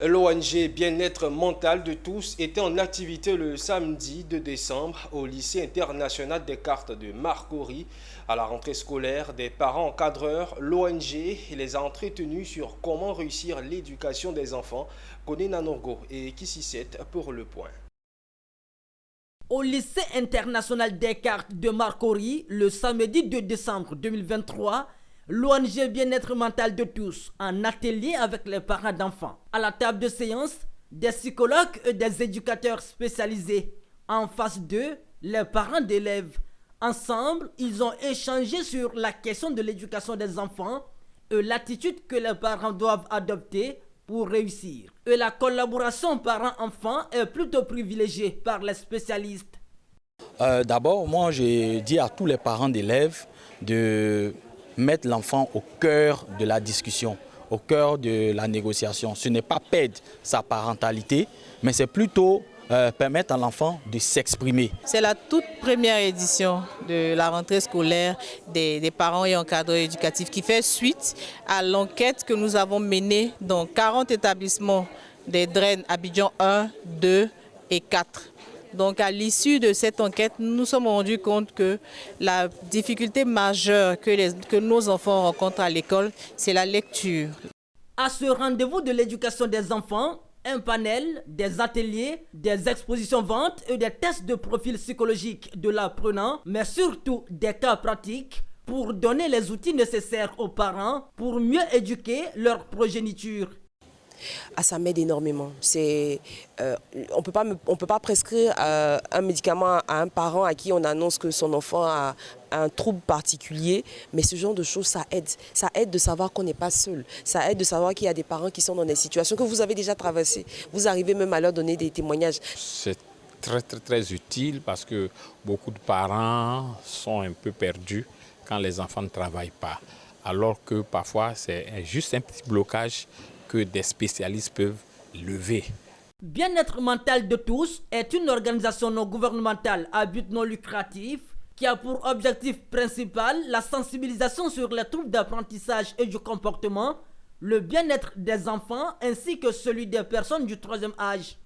L'ONG Bien-être mental de tous était en activité le samedi 2 décembre au lycée international des cartes de Marcory. À la rentrée scolaire, des parents encadreurs, l'ONG les a entretenus sur comment réussir l'éducation des enfants. Connaît Nanorgo et Kississet pour le point. Au lycée international des cartes de Marcory, le samedi 2 décembre 2023, l'ONG Bien-être mental de tous, en atelier avec les parents d'enfants. À la table de séance, des psychologues et des éducateurs spécialisés. En face d'eux, les parents d'élèves. Ensemble, ils ont échangé sur la question de l'éducation des enfants et l'attitude que les parents doivent adopter pour réussir. Et la collaboration parents-enfants est plutôt privilégiée par les spécialistes. D'abord, moi, j'ai dit à tous les parents d'élèves de mettre l'enfant au cœur de la discussion, au cœur de la négociation. Ce n'est pas perdre sa parentalité, mais c'est plutôt permettre à l'enfant de s'exprimer. C'est la toute première édition de la rentrée scolaire des parents et encadreurs éducatifs qui fait suite à l'enquête que nous avons menée dans 40 établissements des DREN Abidjan 1, 2 et 4. Donc à l'issue de cette enquête, nous nous sommes rendus compte que la difficulté majeure que nos enfants rencontrent à l'école, c'est la lecture. À ce rendez-vous de l'éducation des enfants, un panel, des ateliers, des expositions ventes et des tests de profil psychologique de l'apprenant, mais surtout des cas pratiques pour donner les outils nécessaires aux parents pour mieux éduquer leur progéniture. Ah, ça m'aide énormément. On peut pas prescrire un médicament à un parent à qui on annonce que son enfant a un trouble particulier, mais ce genre de choses, ça aide. Ça aide de savoir qu'on n'est pas seul. Ça aide de savoir qu'il y a des parents qui sont dans des situations que vous avez déjà traversées. Vous arrivez même à leur donner des témoignages. C'est très utile parce que beaucoup de parents sont un peu perdus quand les enfants ne travaillent pas. Alors que parfois, c'est juste un petit blocage que des spécialistes peuvent lever. Bien-être mental de tous est une organisation non gouvernementale à but non lucratif qui a pour objectif principal la sensibilisation sur les troubles d'apprentissage et du comportement, le bien-être des enfants ainsi que celui des personnes du troisième âge.